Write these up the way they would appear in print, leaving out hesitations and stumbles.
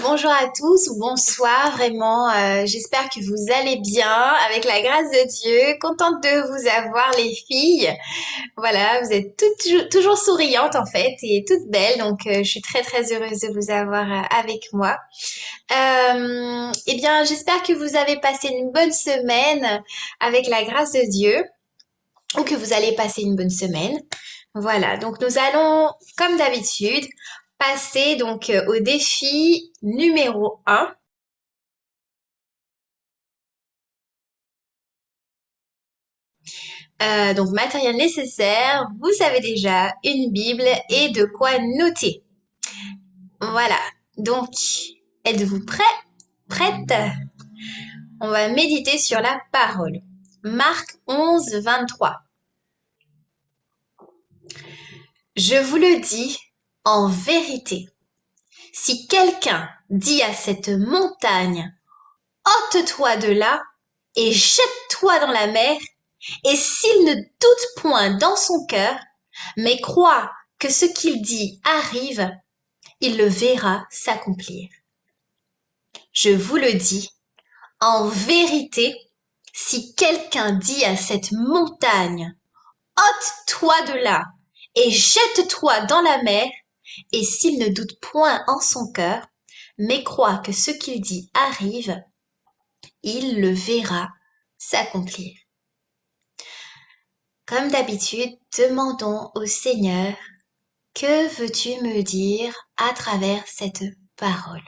bonjour à tous ou bonsoir, vraiment. J'espère que vous allez bien avec la grâce de Dieu. Contente de vous avoir, les filles. Voilà, vous êtes toutes toujours souriantes en fait et toutes belles, donc je suis très très heureuse de vous avoir avec moi. Eh bien, j'espère que vous avez passé une bonne semaine avec la grâce de Dieu ou que vous allez passer une bonne semaine. Voilà, donc nous allons, comme d'habitude, passer donc au défi numéro un. Donc matériel nécessaire, vous savez déjà, une Bible et de quoi noter. Voilà, donc êtes-vous prêts? Prête? On va méditer sur la parole. Marc 11, 23. Je vous le dis en vérité, si quelqu'un dit à cette montagne, ôte-toi de là et jette-toi dans la mer, et s'il ne doute point dans son cœur, mais croit que ce qu'il dit arrive, il le verra s'accomplir. Je vous le dis, en vérité, si quelqu'un dit à cette montagne, ôte-toi de là et jette-toi dans la mer, et s'il ne doute point en son cœur, mais croit que ce qu'il dit arrive, il le verra s'accomplir. Comme d'habitude, demandons au Seigneur, que veux-tu me dire à travers cette parole?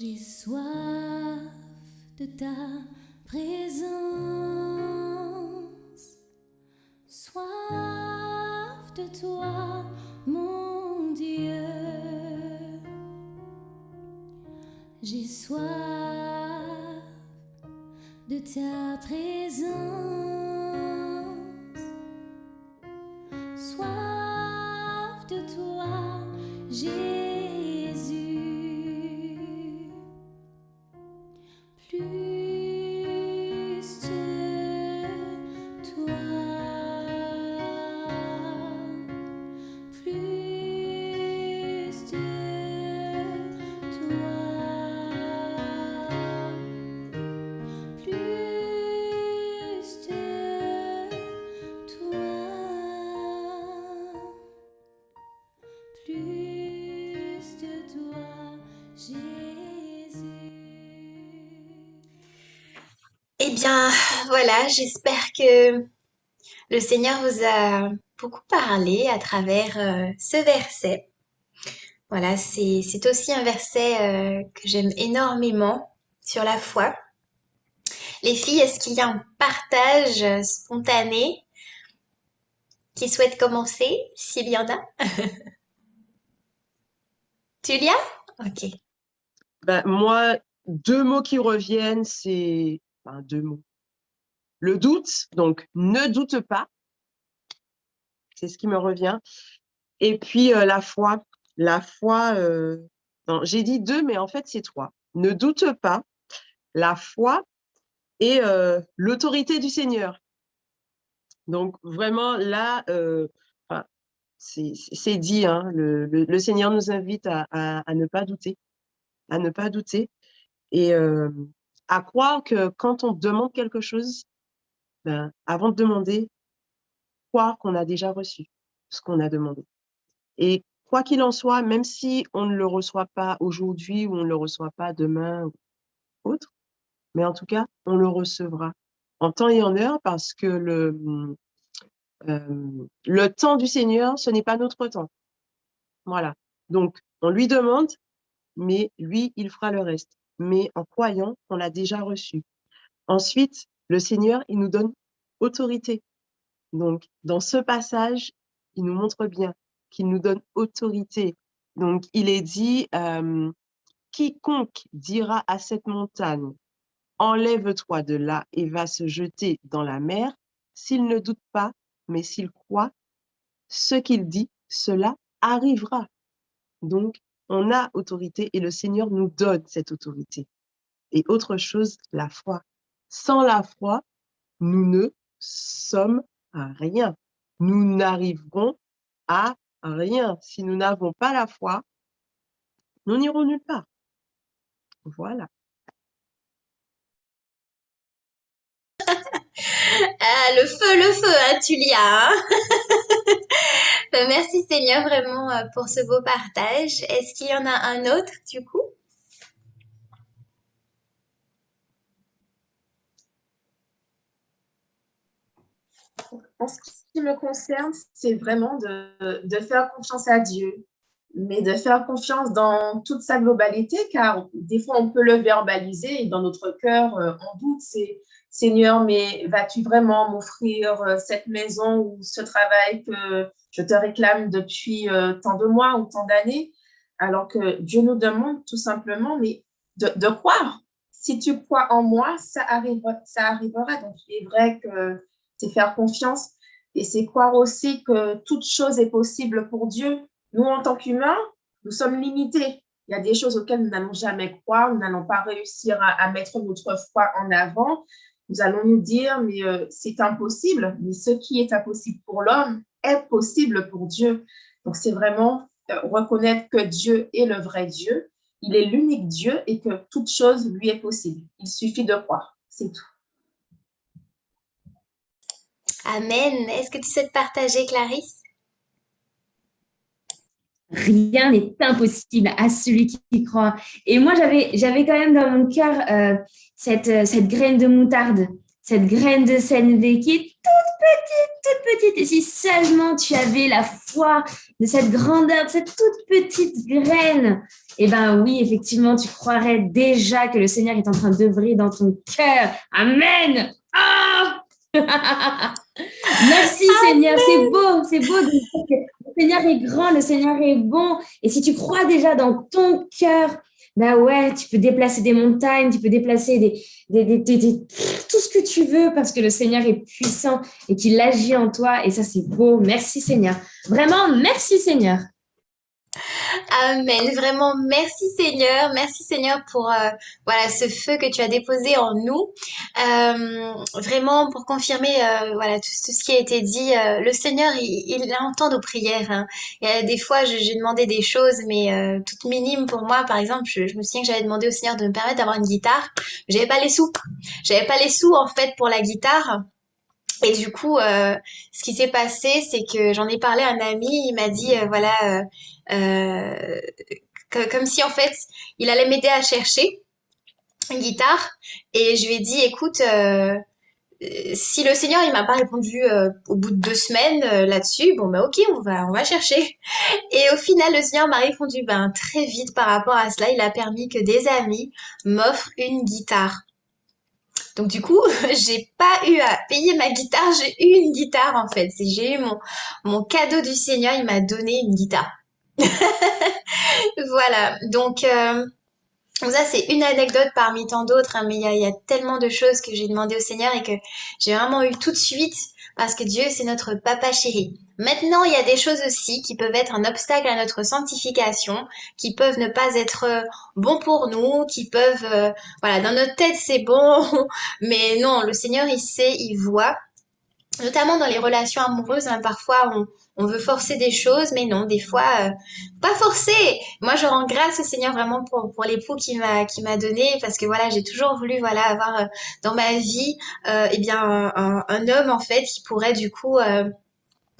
J'ai soif de ta présence, soif de toi, mon Dieu. J'ai soif de ta présence, soif de toi, Jésus. Plus de toi, plus de toi, plus de toi, plus de toi, Jésus. Eh bien, voilà, j'espère que le Seigneur vous a beaucoup parlé à travers ce verset. Voilà, c'est aussi un verset que j'aime énormément sur la foi. Les filles, est-ce qu'il y a un partage spontané qui souhaite commencer, s'il y en a? Julia? Ok. Moi, deux mots qui reviennent, c'est deux mots. Le doute, donc ne doute pas, c'est ce qui me revient. Et puis la foi. La foi, non, j'ai dit deux, mais en fait, c'est trois. Ne doute pas, la foi et l'autorité du Seigneur. Donc vraiment, là, enfin, c'est dit, hein, le Seigneur nous invite à ne pas douter, à ne pas douter. Et à croire que quand on demande quelque chose, avant de demander, croire qu'on a déjà reçu ce qu'on a demandé. Et quoi qu'il en soit, même si on ne le reçoit pas aujourd'hui ou on ne le reçoit pas demain ou autre, mais en tout cas, on le recevra en temps et en heure parce que le temps du Seigneur, ce n'est pas notre temps. Voilà. Donc, on lui demande, mais lui, il fera le reste. Mais en croyant qu'on l'a déjà reçu. Ensuite, le Seigneur, il nous donne autorité. Donc, dans ce passage, il nous montre bien qu'il nous donne autorité. Donc, il est dit, quiconque dira à cette montagne, enlève-toi de là et va se jeter dans la mer, s'il ne doute pas, mais s'il croit, ce qu'il dit cela arrivera. Donc, on a autorité et le Seigneur nous donne cette autorité. Et autre chose, la foi. Sans la foi, nous ne sommes rien. Nous n'arriverons à rien. Si nous n'avons pas la foi, nous n'irons nulle part. Voilà. Ah, le feu, hein, Tulia, hein. Merci Seigneur vraiment pour ce beau partage. Est-ce qu'il y en a un autre du coup? En ce qui me concerne, c'est vraiment de faire confiance à Dieu, mais de faire confiance dans toute sa globalité, car des fois, on peut le verbaliser et dans notre cœur, on doute. C'est Seigneur, mais vas-tu vraiment m'offrir cette maison ou ce travail que je te réclame depuis tant de mois ou tant d'années? Alors que Dieu nous demande tout simplement, mais de croire. Si tu crois en moi, ça arrivera, ça arrivera. Donc, il est vrai que c'est faire confiance et c'est croire aussi que toute chose est possible pour Dieu. Nous, en tant qu'humains, nous sommes limités. Il y a des choses auxquelles nous n'allons jamais croire, nous n'allons pas réussir à mettre notre foi en avant. Nous allons nous dire, mais c'est impossible. Mais ce qui est impossible pour l'homme est possible pour Dieu. Donc, c'est vraiment reconnaître que Dieu est le vrai Dieu. Il est l'unique Dieu et que toute chose lui est possible. Il suffit de croire. C'est tout. Amen. Est-ce que tu souhaites partager, Clarisse? Rien n'est impossible à celui qui croit. Et moi, j'avais quand même dans mon cœur cette graine de moutarde, cette graine de sénévé qui est toute petite. Et si seulement tu avais la foi de cette grandeur, de cette toute petite graine, eh ben oui, effectivement, tu croirais déjà que le Seigneur est en train d'œuvrer dans ton cœur. Amen. Ah Merci Seigneur, c'est beau de dire que le Seigneur est grand, le Seigneur est bon. Et si tu crois déjà dans ton cœur, ben ouais, tu peux déplacer des montagnes, tu peux déplacer tout ce que tu veux parce que le Seigneur est puissant et qu'il agit en toi. Et ça, c'est beau. Merci Seigneur. Vraiment, merci Seigneur. Amen. Vraiment, merci Seigneur pour voilà ce feu que tu as déposé en nous. Vraiment pour confirmer voilà tout ce qui a été dit. Le Seigneur, il entend nos prières, hein. Et, des fois, j'ai demandé des choses, mais toutes minimes pour moi. Par exemple, je me souviens que j'avais demandé au Seigneur de me permettre d'avoir une guitare. J'avais pas les sous. J'avais pas les sous en fait pour la guitare. Et du coup, ce qui s'est passé, c'est que j'en ai parlé à un ami. Il m'a dit voilà. Euh, comme si en fait il allait m'aider à chercher une guitare et je lui ai dit écoute si le Seigneur il m'a pas répondu au bout de 2 semaines là-dessus bon bah ok on va chercher et au final le Seigneur m'a répondu ben très vite par rapport à cela il a permis que des amis m'offrent une guitare donc du coup j'ai pas eu à payer ma guitare j'ai eu une guitare en fait j'ai eu mon cadeau du Seigneur il m'a donné une guitare. Voilà, donc ça c'est une anecdote parmi tant d'autres, hein, mais il y a tellement de choses que j'ai demandé au Seigneur et que j'ai vraiment eu tout de suite parce que Dieu c'est notre papa chéri. Maintenant, il y a des choses aussi qui peuvent être un obstacle à notre sanctification, qui peuvent ne pas être bons pour nous, qui peuvent, voilà, dans notre tête c'est bon, mais non, le Seigneur il sait, il voit notamment dans les relations amoureuses, hein, parfois on veut forcer des choses, mais non, des fois, pas forcer. Moi, je rends grâce au Seigneur vraiment pour l'époux qui m'a donné, parce que voilà, j'ai toujours voulu voilà avoir dans ma vie, eh bien un homme en fait qui pourrait du coup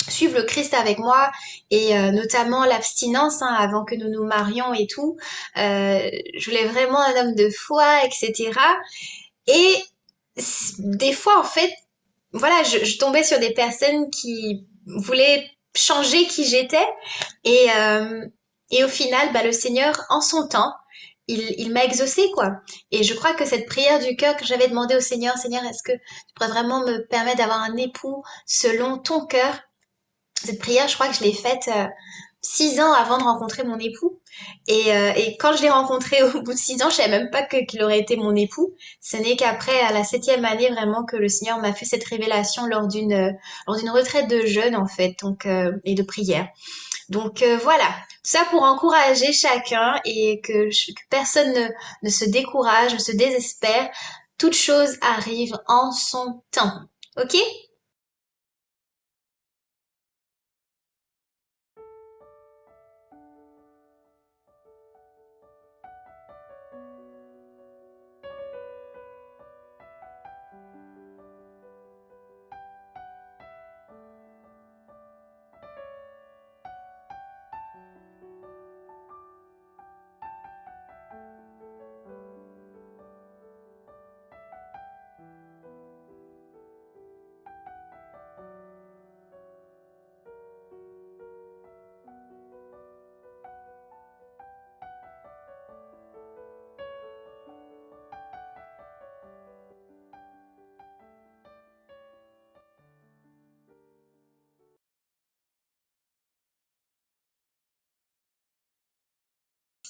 suivre le Christ avec moi et notamment l'abstinence hein, avant que nous nous marions et tout. Je voulais vraiment un homme de foi, etc. Et des fois, en fait voilà, je tombais sur des personnes qui voulaient changer qui j'étais et au final, bah, le Seigneur, en son temps, il m'a exaucé quoi. Et je crois que cette prière du cœur que j'avais demandé au Seigneur, Seigneur, est-ce que tu pourrais vraiment me permettre d'avoir un époux selon ton cœur? Cette prière, je crois que je l'ai faite 6 ans avant de rencontrer mon époux. Et quand je l'ai rencontré au bout de 6 ans, je savais même pas qu'il aurait été mon époux. Ce n'est qu'après, à la 7e année, vraiment, que le Seigneur m'a fait cette révélation lors d'une retraite de jeûne, en fait, donc, et de prière. Donc voilà, tout ça pour encourager chacun et que personne ne se décourage, ne se désespère. Toute chose arrive en son temps. Ok?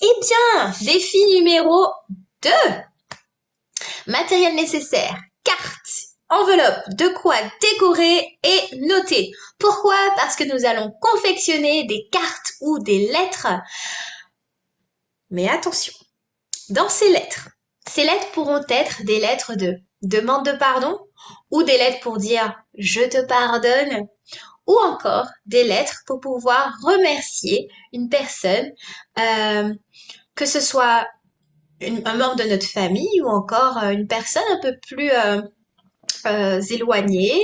Eh bien, défi numéro 2. Matériel nécessaire, carte, enveloppe, de quoi décorer et noter. Pourquoi? Parce que nous allons confectionner des cartes ou des lettres. Mais attention, dans ces lettres pourront être des lettres de demande de pardon ou des lettres pour dire je te pardonne ou encore des lettres pour pouvoir remercier une personne, que ce soit un membre de notre famille ou encore une personne un peu plus éloignée.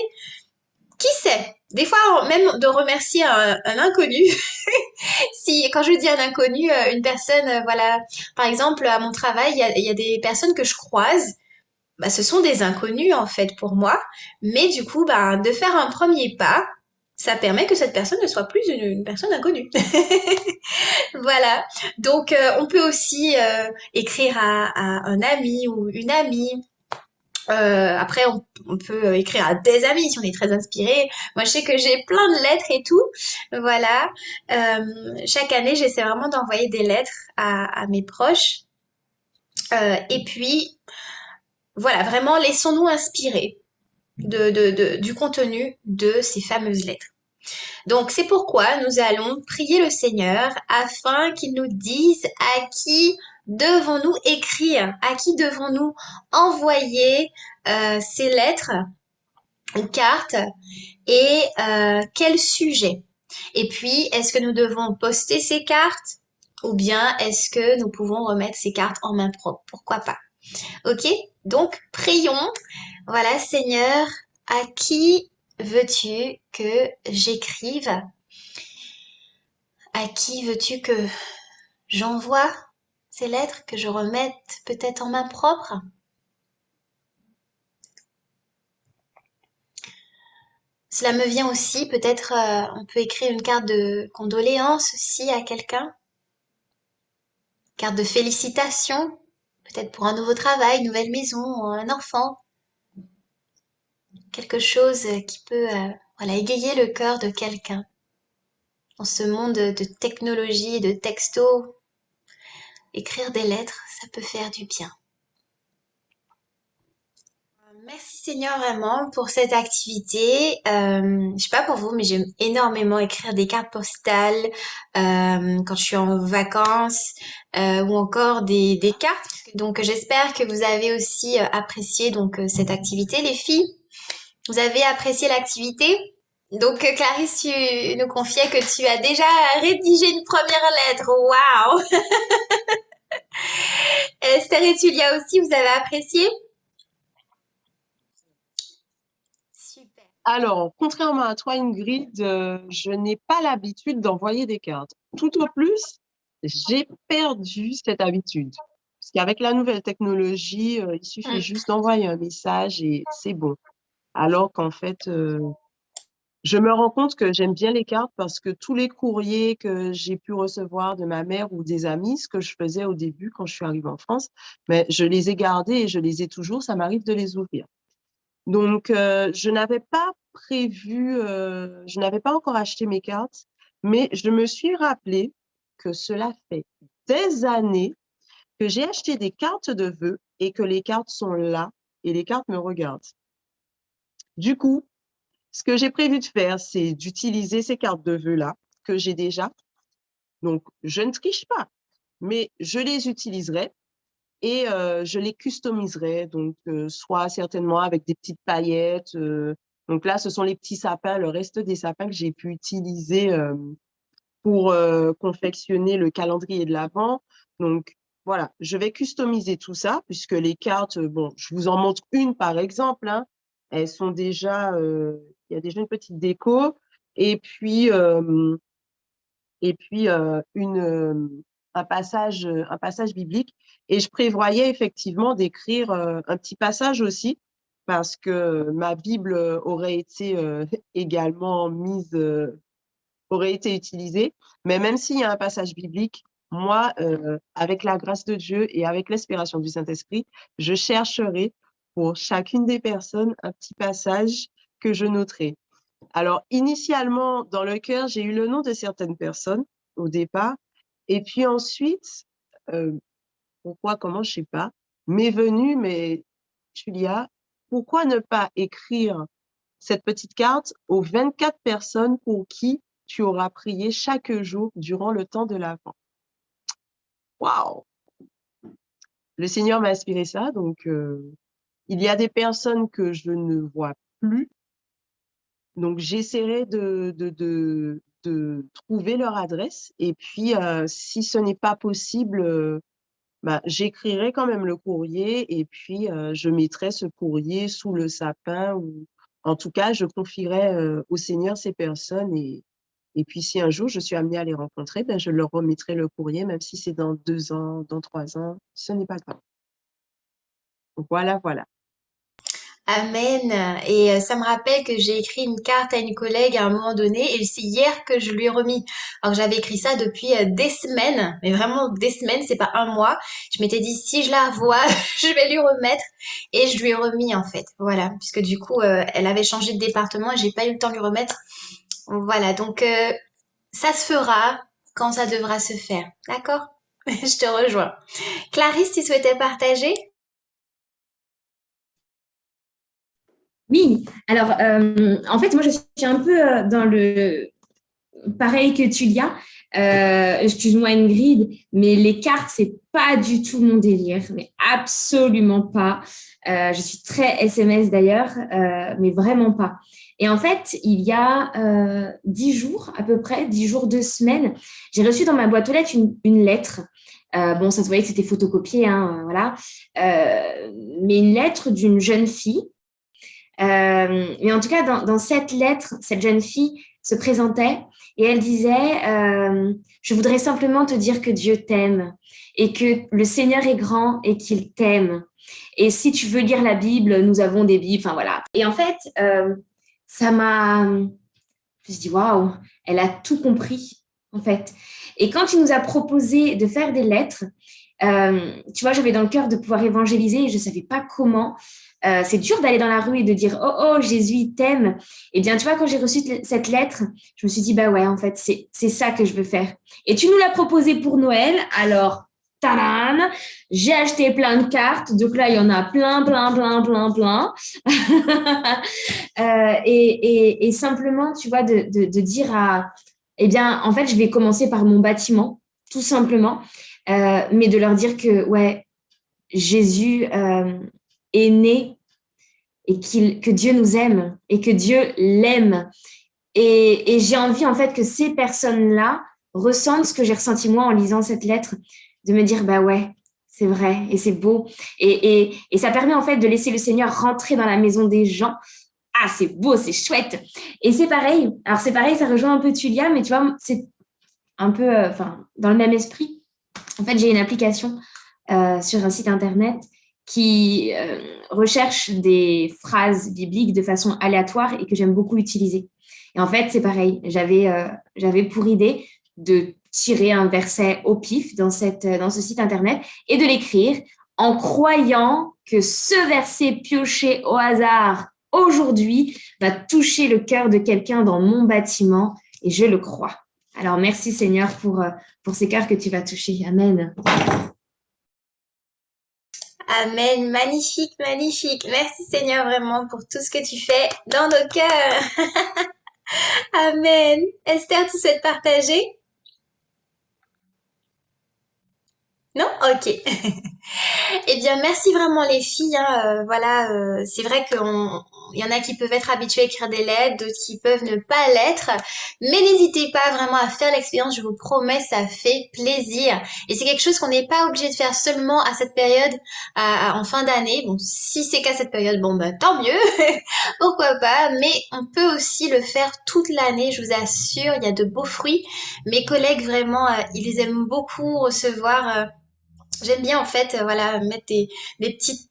Qui sait? Des fois, même de remercier un inconnu. Si, quand je dis un inconnu, une personne, voilà, par exemple, à mon travail, il y a des personnes que je croise. Bah, ce sont des inconnus en fait pour moi, mais du coup, bah, de faire un premier pas, ça permet que cette personne ne soit plus une personne inconnue. Voilà. Donc, on peut aussi écrire à un ami ou une amie. Après, on peut écrire à des amis si on est très inspiré. Moi, je sais que j'ai plein de lettres et tout. Voilà. Chaque année, j'essaie vraiment d'envoyer des lettres à mes proches. Et puis, voilà, vraiment, laissons-nous inspirer du contenu de ces fameuses lettres. Donc, c'est pourquoi nous allons prier le Seigneur afin qu'il nous dise à qui devons-nous écrire, à qui devons-nous envoyer ces lettres ou cartes et quel sujet. Et puis, est-ce que nous devons poster ces cartes ou bien est-ce que nous pouvons remettre ces cartes en main propre? Pourquoi pas? Ok? Donc, prions. Voilà, Seigneur, à qui veux-tu que j'écrive? À qui veux-tu que j'envoie ces lettres, que je remette peut-être en main propre? Cela me vient aussi, peut-être on peut écrire une carte de condoléances aussi à quelqu'un, carte de félicitations, peut-être pour un nouveau travail, une nouvelle maison, un enfant, quelque chose qui peut voilà, égayer le cœur de quelqu'un. Dans ce monde de technologie, de texto, écrire des lettres, ça peut faire du bien. Merci Seigneur vraiment pour cette activité. Je sais pas pour vous, mais j'aime énormément écrire des cartes postales quand je suis en vacances ou encore des cartes. Donc j'espère que vous avez aussi apprécié donc cette activité, les filles. Vous avez apprécié l'activité? Donc Clarisse, tu nous confiais que tu as déjà rédigé une première lettre. Waouh! Esther et Julia aussi, vous avez apprécié? Super. Alors, contrairement à toi, Ingrid, je n'ai pas l'habitude d'envoyer des cartes. Tout au plus, j'ai perdu cette habitude. Parce qu'avec la nouvelle technologie, il suffit Mm. juste d'envoyer un message et c'est bon. Alors qu'en fait, je me rends compte que j'aime bien les cartes parce que tous les courriers que j'ai pu recevoir de ma mère ou des amis, ce que je faisais au début quand je suis arrivée en France, mais je les ai gardés et je les ai toujours, ça m'arrive de les ouvrir. Donc, je n'avais pas prévu, je n'avais pas encore acheté mes cartes, mais je me suis rappelé que cela fait des années que j'ai acheté des cartes de vœux et que les cartes sont là et les cartes me regardent. Du coup, ce que j'ai prévu de faire, c'est d'utiliser ces cartes de vœux-là que j'ai déjà Donc, je ne triche pas, mais je les utiliserai et je les customiserai. Donc, soit certainement avec des petites paillettes. Donc là, ce sont les petits sapins, le reste des sapins que j'ai pu utiliser pour confectionner le calendrier de l'Avent. Donc, voilà, je vais customiser tout ça puisque les cartes, bon, je vous en montre une par exemple, hein. Elles sont déjà, il y a déjà une petite déco et puis un passage biblique. Et je prévoyais effectivement d'écrire un petit passage aussi parce que ma Bible aurait été également aurait été utilisée. Mais même s'il y a un passage biblique, moi, avec la grâce de Dieu et avec l'inspiration du Saint-Esprit, je chercherai pour chacune des personnes un petit passage que je noterai. Alors, initialement, dans le cœur, j'ai eu le nom de certaines personnes au départ. Et puis ensuite, euh, pourquoi, comment, je sais pas, m'est venu, mais Julia, pourquoi ne pas écrire cette petite carte aux 24 personnes pour qui tu auras prié chaque jour durant le temps de l'Avent? Waouh! Le Seigneur m'a inspiré ça, donc il y a des personnes que je ne vois plus. Donc, j'essaierai de trouver leur adresse. Et puis, si ce n'est pas possible, bah, j'écrirai quand même le courrier et puis je mettrai ce courrier sous le sapin ou en tout cas, je confierai au Seigneur ces personnes et puis si un jour je suis amenée à les rencontrer, ben, je leur remettrai le courrier, même si c'est dans 2 ans, dans 3 ans, ce n'est pas grave. Donc, voilà, voilà. Amen. Et ça me rappelle que j'ai écrit une carte à une collègue à un moment donné et c'est hier que je lui ai remis. Alors j'avais écrit ça depuis des semaines, mais vraiment des semaines, c'est pas un mois. Je m'étais dit si je la revois, je vais lui remettre et je lui ai remis en fait. Voilà, puisque du coup elle avait changé de département et j'ai pas eu le temps de lui remettre. Voilà, donc ça se fera quand ça devra se faire. D'accord? Je te rejoins. Clarisse, tu souhaitais partager? Oui, alors en fait, moi je suis un peu dans le pareil que Tulia. Excuse-moi Ingrid, mais les cartes, c'est pas du tout mon délire, mais absolument pas. Je suis très SMS d'ailleurs, mais vraiment pas. Et en fait, il y a 10 jours, à peu près, 10 jours, 2 semaines, j'ai reçu dans ma boîte aux lettres une lettre. Bon, ça se voyait que c'était photocopié, hein, voilà. Mais une lettre d'une jeune fille. Mais en tout cas, dans cette lettre, cette jeune fille se présentait et elle disait je voudrais simplement te dire que Dieu t'aime et que le Seigneur est grand et qu'il t'aime. Et si tu veux lire la Bible, nous avons des Bibles. Enfin voilà. Et en fait, ça m'a. Je me suis dit waouh, elle a tout compris en fait. Et quand il nous a proposé de faire des lettres, tu vois, j'avais dans le cœur de pouvoir évangéliser et je ne savais pas comment. C'est dur d'aller dans la rue et de dire oh oh Jésus il t'aime. Et bien tu vois quand j'ai reçu cette lettre, je me suis dit bah ouais en fait c'est ça que je veux faire. Et tu nous l'as proposé pour Noël, alors tadam, j'ai acheté plein de cartes, donc là il y en a plein. Et simplement tu vois de dire à eh bien en fait je vais commencer par mon bâtiment tout simplement, mais de leur dire que ouais Jésus est né et que Dieu nous aime et que Dieu l'aime. Et j'ai envie, en fait, que ces personnes-là ressentent ce que j'ai ressenti moi en lisant cette lettre, de me dire, bah ouais, c'est vrai et c'est beau. Et ça permet, en fait, de laisser le Seigneur rentrer dans la maison des gens. Ah, c'est beau, c'est chouette. Et c'est pareil. Alors, c'est pareil, ça rejoint un peu Tulia, mais tu vois, c'est un peu, dans le même esprit. En fait, j'ai une application sur un site internet qui recherche des phrases bibliques de façon aléatoire et que j'aime beaucoup utiliser. Et en fait, c'est pareil. J'avais pour idée de tirer un verset au pif dans ce site internet et de l'écrire en croyant que ce verset pioché au hasard aujourd'hui va toucher le cœur de quelqu'un dans mon bâtiment et je le crois. Alors, merci Seigneur pour ces cœurs que tu vas toucher. Amen. Amen. Magnifique, magnifique. Merci Seigneur vraiment pour tout ce que tu fais dans nos cœurs. Amen. Esther, tu souhaites partager? Ok. Eh bien, merci vraiment les filles, hein. Voilà, c'est vrai il y en a qui peuvent être habitués à écrire des lettres, d'autres qui peuvent ne pas l'être. Mais n'hésitez pas vraiment à faire l'expérience, je vous promets, ça fait plaisir. Et c'est quelque chose qu'on n'est pas obligé de faire seulement à cette période, en fin d'année. Bon, si c'est qu'à cette période, bon, bah, tant mieux, pourquoi pas. Mais on peut aussi le faire toute l'année, je vous assure, il y a de beaux fruits. Mes collègues, vraiment, ils aiment beaucoup recevoir. J'aime bien en fait, voilà, mettre des petits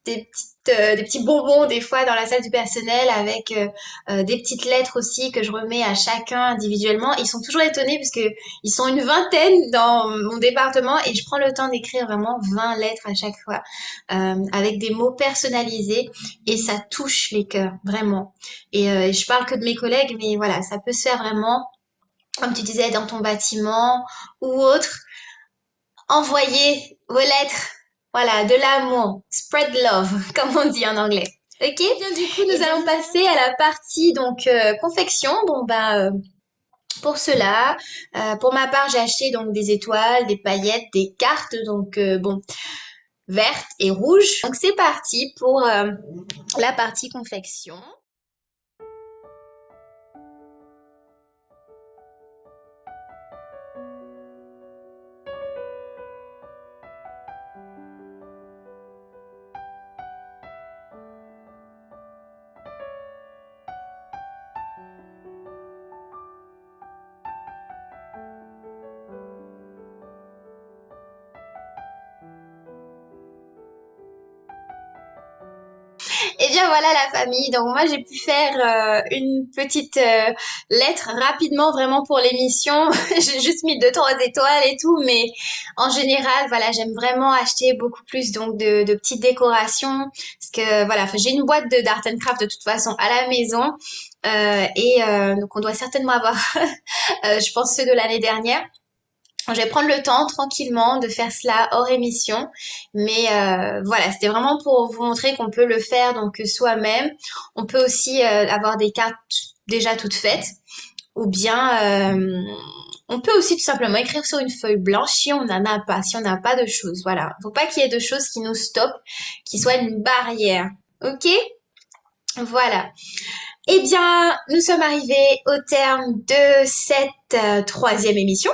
bonbons des fois dans la salle du personnel avec des petites lettres aussi que je remets à chacun individuellement. Ils sont toujours étonnés parce que ils sont une vingtaine dans mon département et je prends le temps d'écrire vraiment 20 lettres à chaque fois avec des mots personnalisés et ça touche les cœurs vraiment. Et je parle que de mes collègues, mais voilà, ça peut se faire vraiment comme tu disais dans ton bâtiment ou autre. Envoyez vos lettres. Voilà, de l'amour. Spread love, comme on dit en anglais. Ok, bien du coup, nous allons passer à la partie donc confection. Bon bah pour cela, pour ma part, j'ai acheté donc des étoiles, des paillettes, des cartes, donc bon, vertes et rouges. Donc c'est parti pour la partie confection. Et bien voilà la famille. Donc moi j'ai pu faire une petite lettre rapidement vraiment pour l'émission. J'ai juste mis deux trois étoiles et tout, mais en général voilà j'aime vraiment acheter beaucoup plus donc de petites décorations parce que voilà enfin, j'ai une boîte de d'art and craft de toute façon à la maison donc on doit certainement avoir je pense ceux de l'année dernière. Je vais prendre le temps tranquillement de faire cela hors émission, mais voilà, c'était vraiment pour vous montrer qu'on peut le faire donc soi-même. On peut aussi avoir des cartes déjà toutes faites, ou bien on peut aussi tout simplement écrire sur une feuille blanche si on n'en a pas, si on n'a pas de choses. Voilà, faut pas qu'il y ait de choses qui nous stoppent, qui soient une barrière. Ok? Voilà. Eh bien, nous sommes arrivés au terme de cette troisième émission.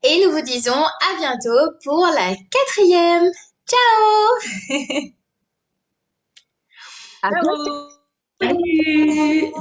Et nous vous disons à bientôt pour la quatrième. Ciao! À bientôt. Salut!